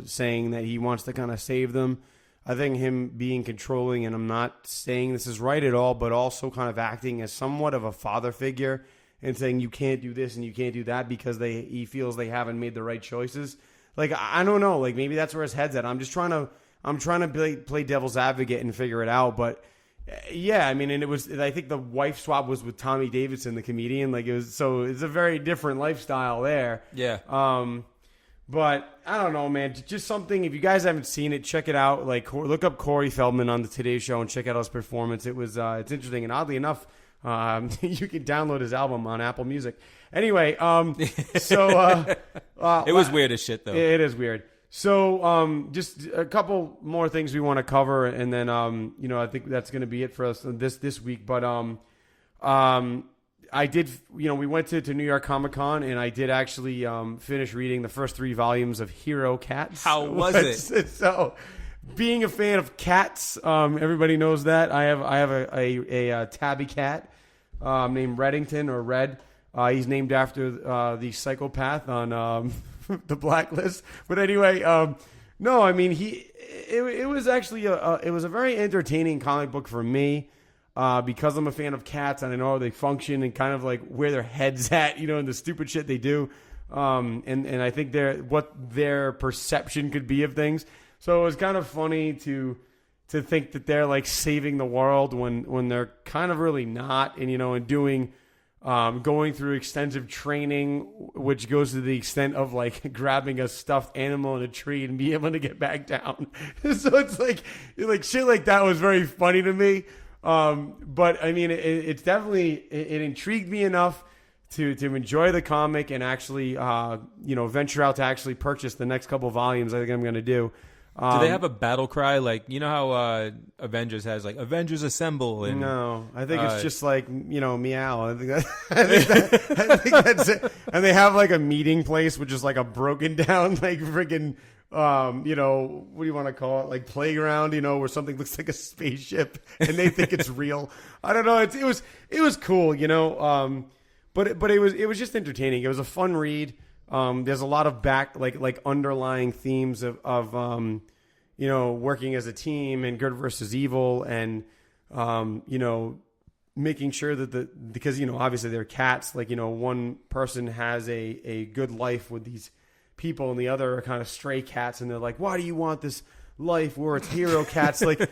saying that he wants to kind of save them. I think him being controlling, and I'm not saying this is right at all, but also kind of acting as somewhat of a father figure and saying you can't do this and you can't do that because he feels they haven't made the right choices. Like, I don't know. Like, maybe that's where his head's at. I'm trying to play devil's advocate and figure it out, but yeah, I mean, and I think the wife swap was with Tommy Davidson, the comedian. Like, it's a very different lifestyle there. Yeah. But I don't know, man. Just something. If you guys haven't seen it, check it out. Like, look up Corey Feldman on the Today Show and check out his performance. It's interesting, and oddly enough, you can download his album on Apple Music. Anyway, it was weird as shit, though. It is weird. So, just a couple more things we want to cover, and then, I think that's going to be it for us this week. But, I did, we went to New York Comic Con, and I did actually finish reading the first 3 volumes of Hero Cats. How was it? So, being a fan of cats, everybody knows that. I have a tabby cat named Reddington, or Red. He's named after the psychopath on the Blacklist. But anyway, no, I mean, it was actually it was a very entertaining comic book for me. Because I'm a fan of cats and I know how they function and kind of like where their heads at, and the stupid shit they do. And I think what their perception could be of things. So it was kind of funny to think that they're like saving the world when they're kind of really not, and doing, going through extensive training, which goes to the extent of like grabbing a stuffed animal in a tree and be able to get back down. So it's like shit like that was very funny to me. But I mean, it's definitely, it intrigued me enough to enjoy the comic and actually, venture out to actually purchase the next couple volumes. I think I'm going to do. Do they have a battle cry? Like, you know how Avengers has like Avengers Assemble? And, no, I think it's just like, meow. I think that's it. And they have like a meeting place, which is like a broken down, like freaking, what do you want to call it? Like playground, where something looks like a spaceship and they think it's real. I don't know. It was cool, but it was just entertaining. It was a fun read. There's a lot of like underlying themes of working as a team and good versus evil, and making sure that because obviously they're cats. Like one person has a good life with these people, and the other are kind of stray cats, and they're like, why do you want this life where it's hero cats? like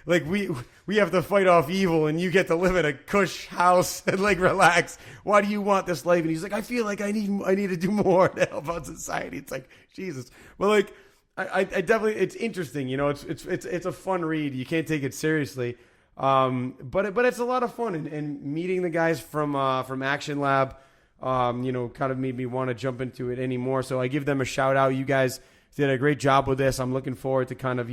we have to fight off evil, and you get to live in a cush house and like relax. Why do you want this life? And he's like, I feel like I need to do more to help out society. It's like, Jesus. Well, like I definitely, it's interesting. It's a fun read. You can't take it seriously, but it's a lot of fun, and meeting the guys from Action Lab, kind of made me want to jump into it anymore. So I give them a shout out. You guys did a great job with this. I'm looking forward to kind of,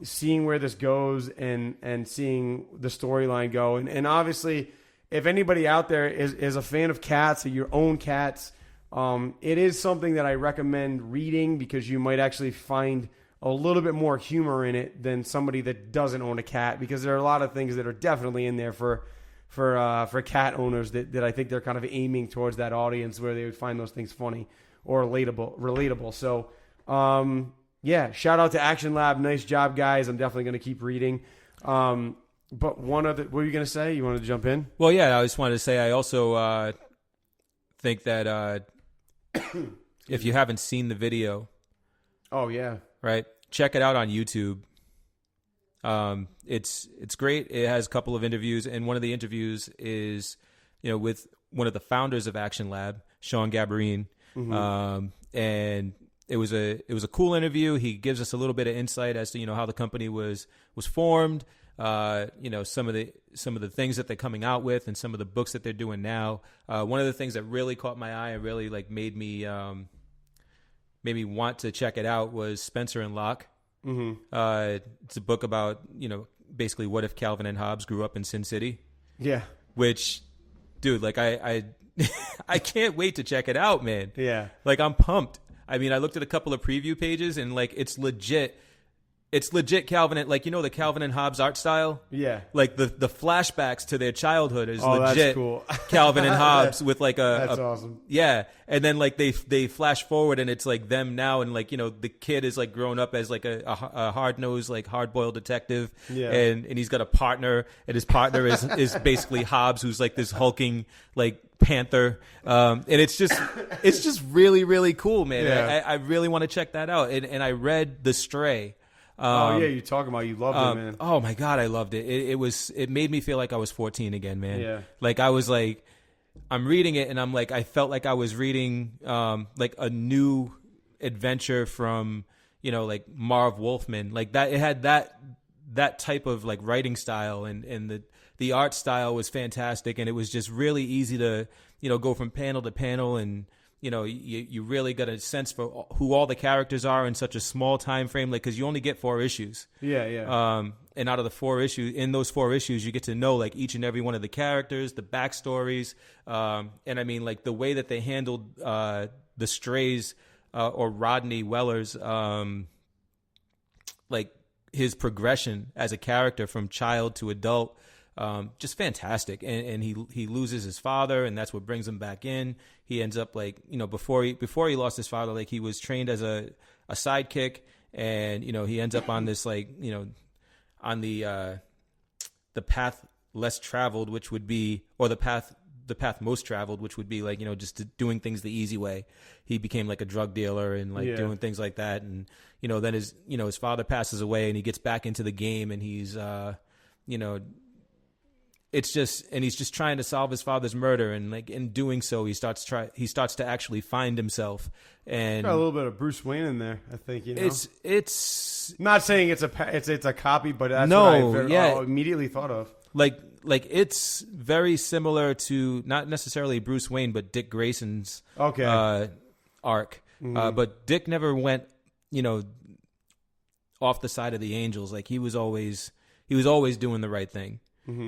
seeing where this goes and seeing the storyline go. And obviously, if anybody out there is a fan of cats or your own cats, it is something that I recommend reading, because you might actually find a little bit more humor in it than somebody that doesn't own a cat, because there are a lot of things that are definitely in there for cat owners that I think they're kind of aiming towards that audience where they would find those things funny or relatable. So, shout out to Action Lab. Nice job, guys. I'm definitely going to keep reading. But what were you going to say? You wanted to jump in? Well, yeah, I just wanted to say I also think that if you haven't seen the video, oh yeah, right, check it out on YouTube. It's great. It has a couple of interviews, and one of the interviews is with one of the founders of Action Lab, Sean Gabarine. Mm-hmm. And it was a cool interview. He gives us a little bit of insight as to how the company was formed, some of the things that they're coming out with, and some of the books that they're doing now. One of the things that really caught my eye and really like made me want to check it out was Spencer and Locke. Mm-hmm. It's a book about basically what if Calvin and Hobbes grew up in Sin City. Yeah. Which, dude, like I I can't wait to check it out, man. Yeah. Like, I'm pumped. I mean, I looked at a couple of preview pages, and like it's legit Calvin and the Calvin and Hobbes art style. Yeah. Like the flashbacks to their childhood is legit. That's cool. Calvin and Hobbes with like that's awesome. Yeah. And then like they flash forward, and it's like them now, and like the kid is like grown up as like a hard-nosed, like hard-boiled detective. Yeah. And he's got a partner, and his partner is basically Hobbes, who's like this hulking like panther. And it's just really, really cool, man. Yeah. I really want to check that out. And I read The Stray. You're talking about, you loved it, man. Oh my God, I loved it. It made me feel like I was 14 again, man. Yeah. Like I was like, I'm reading it, and I'm like, I felt like I was reading like a new adventure from like Marv Wolfman, like that. It had that type of like writing style, and the art style was fantastic, and it was just really easy to go from panel to panel, and you really got a sense for who all the characters are in such a small time frame, like, because you only get 4 issues. Yeah. And out of the 4 issues, in those 4 issues, you get to know like each and every one of the characters, the backstories, and I mean like the way that they handled the Strays or Rodney Weller's like his progression as a character from child to adult. Just fantastic, and he loses his father, and that's what brings him back in. He ends up like before he lost his father, like he was trained as a sidekick, and he ends up on this like on the path less traveled, which would be, or the path most traveled, which would be like just doing things the easy way. He became like a drug dealer and like doing things like that, and then his father passes away, and he gets back into the game, and he's he's just trying to solve his father's murder, and like in doing so, he starts to actually find himself. And got a little bit of Bruce Wayne in there, I think. It's not saying it's a copy, but that's what I immediately thought of. Like it's very similar to not necessarily Bruce Wayne, but Dick Grayson's arc. Mm-hmm. But Dick never went off the side of the angels. Like he was always doing the right thing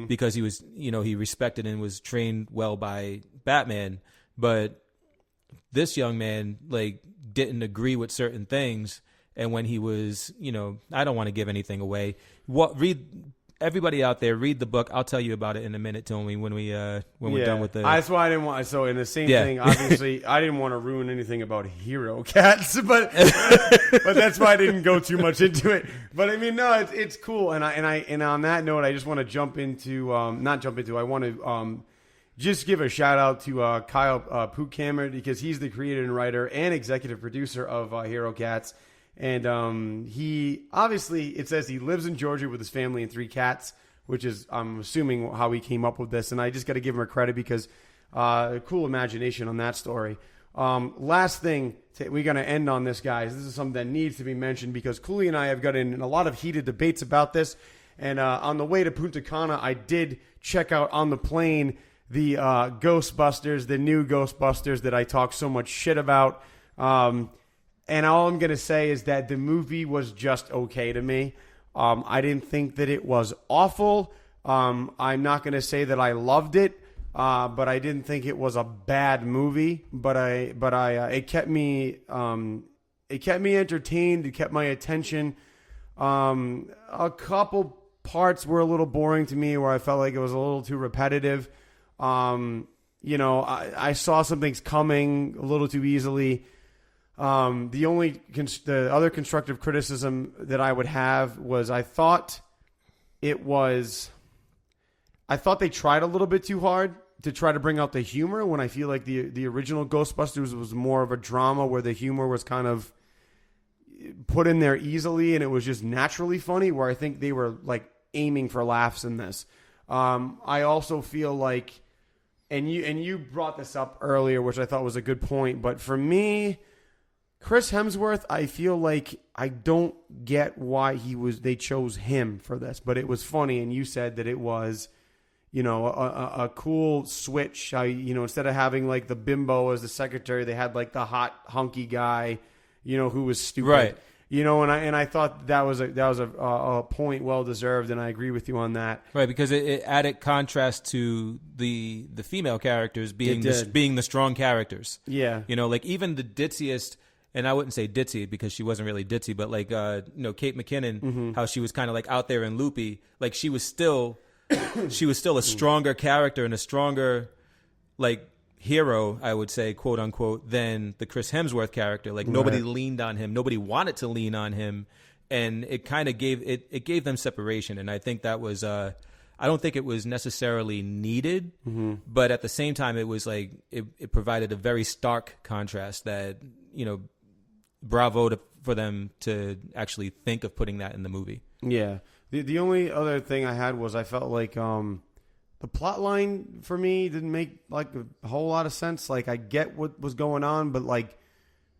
because he was, he respected and was trained well by Batman. But this young man like didn't agree with certain things. And when he was, I don't want to give anything away. Everybody out there, read the book. I'll tell you about it in a minute, Tony, when we're done with the... That's why I didn't want... So in the same thing, obviously, I didn't want to ruin anything about Hero Cats, but that's why I didn't go too much into it. But I mean, no, it's cool. And on that note, I just want to I want to just give a shout out to Kyle Puttkammer, because he's the creator and writer and executive producer of Hero Cats. And he obviously, it says he lives in Georgia with his family and 3 cats, which is, I'm assuming, how he came up with this. And I just got to give him a credit because cool imagination on that story. Last thing, we're going to end on this, guys. This is something that needs to be mentioned because Cooley and I have gotten in a lot of heated debates about this. And on the way to Punta Cana, I did check out on the plane the Ghostbusters, the new Ghostbusters that I talk so much shit about. And all I'm going to say is that the movie was just okay to me. I didn't think that it was awful. I'm not going to say that I loved it, but I didn't think it was a bad movie. But it kept me entertained. It kept my attention. A couple parts were a little boring to me, where I felt like it was a little too repetitive. I saw some things coming a little too easily. The other constructive criticism that I would have was I thought they tried a little bit too hard to try to bring out the humor, when I feel like the original Ghostbusters was more of a drama where the humor was kind of put in there easily and it was just naturally funny, where I think they were like aiming for laughs in this. I also feel like, and you brought this up earlier, which I thought was a good point, but for me, Chris Hemsworth, I feel like I don't get why they chose him for this, but it was funny. And you said that it was, a cool switch. How, instead of having like the bimbo as the secretary, they had like the hot hunky guy, who was stupid, right? And I thought that was a point well deserved, and I agree with you on that, right? Because it added contrast to the female characters being the strong characters. Yeah, like even the ditziest. And I wouldn't say ditzy because she wasn't really ditzy, but like, Kate McKinnon, how she was kind of like out there and loopy. Like she was still a stronger character and a stronger like hero, I would say, quote unquote, than the Chris Hemsworth character. Like nobody leaned on him. Nobody wanted to lean on him. And it kind of gave them separation. And I think that was, I don't think it was necessarily needed, but at the same time, it was like, it provided a very stark contrast that, bravo for them to actually think of putting that in the movie. Yeah. The only other thing I had was I felt like the plot line for me didn't make like a whole lot of sense. Like I get what was going on, but like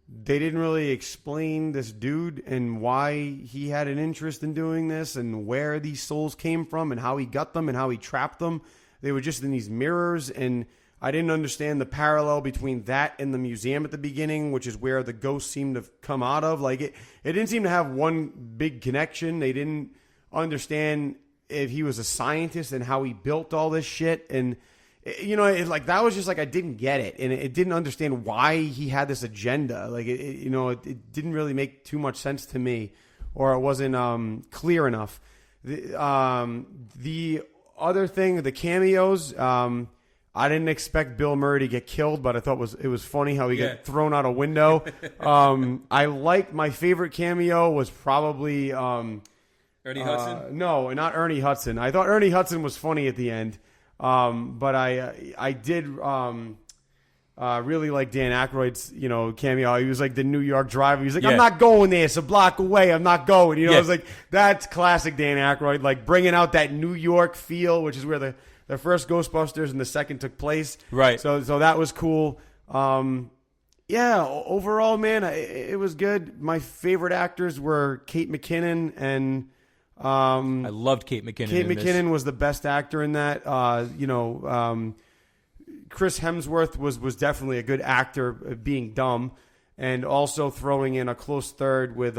they didn't really explain this dude and why he had an interest in doing this and where these souls came from and how he got them and how he trapped them. They were just in these mirrors, and I didn't understand the parallel between that and the museum at the beginning, which is where the ghosts seemed to come out of. Like it didn't seem to have one big connection. They didn't understand if he was a scientist and how he built all this shit. And, that was just like, I didn't get it. And it didn't understand why he had this agenda. Like, it didn't really make too much sense to me, or it wasn't clear enough. The other thing, the cameos, I didn't expect Bill Murray to get killed, but I thought it was funny how he got thrown out a window. I liked, my favorite cameo was probably Ernie Hudson. No, not Ernie Hudson. I thought Ernie Hudson was funny at the end, but I did really like Dan Aykroyd's cameo. He was like the New York driver. He was like, I'm not going there. It's a block away. I'm not going. I was like, that's classic Dan Aykroyd, like bringing out that New York feel, which is where the first Ghostbusters and the second took place. Right. So that was cool. Overall, man, it was good. My favorite actors were Kate McKinnon and I loved Kate McKinnon. Kate McKinnon was the best actor in that. Chris Hemsworth was definitely a good actor, being dumb, and also throwing in a close third with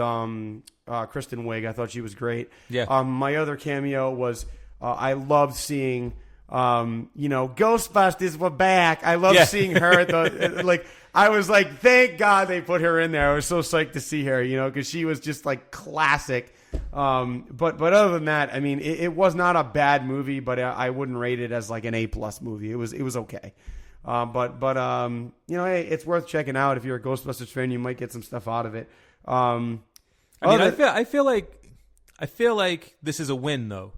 Kristen Wiig. I thought she was great. Yeah. My other cameo was I loved seeing Ghostbusters were back. I loved seeing her at the like. I was like, thank God they put her in there. I was so psyched to see her, because she was just like classic. But other than that, I mean, it was not a bad movie, but I wouldn't rate it as like an A+ movie. It was okay. Hey, it's worth checking out. If you're a Ghostbusters fan, you might get some stuff out of it. I feel like this is a win though.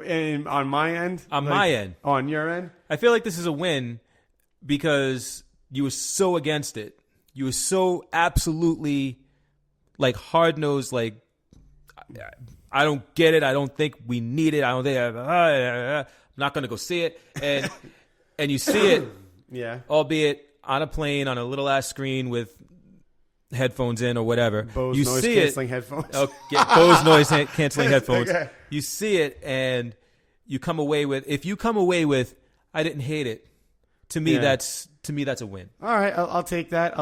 And on my end? My end. On your end? I feel like this is a win because you were so against it. You were so absolutely like hard-nosed, like, I don't get it. I don't think we need it. I don't think I'm not going to go see it. And you see it, yeah, albeit on a plane, on a little-ass screen with headphones in or whatever. Bose you noise see canceling it, headphones. Bose noise canceling headphones. Okay. You see it and you come away with. If you come away with, I didn't hate it. To me, that's a win. All right, I'll take that.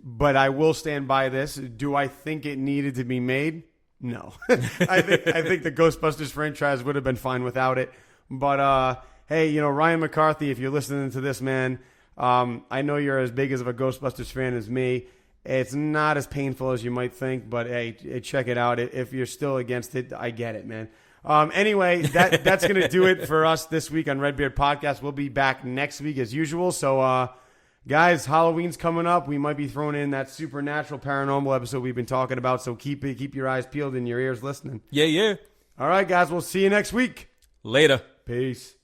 But I will stand by this. Do I think it needed to be made? No. I think the Ghostbusters franchise would have been fine without it. But hey, Ryan McCarthy, if you're listening to this, man, I know you're as big of a Ghostbusters fan as me. It's not as painful as you might think, but hey, check it out. If you're still against it, I get it, man. Anyway, that's going to do it for us this week on RedBeard Podcast. We'll be back next week as usual. So, guys, Halloween's coming up. We might be throwing in that supernatural paranormal episode we've been talking about. So keep your eyes peeled and your ears listening. Yeah. All right, guys, we'll see you next week. Later. Peace.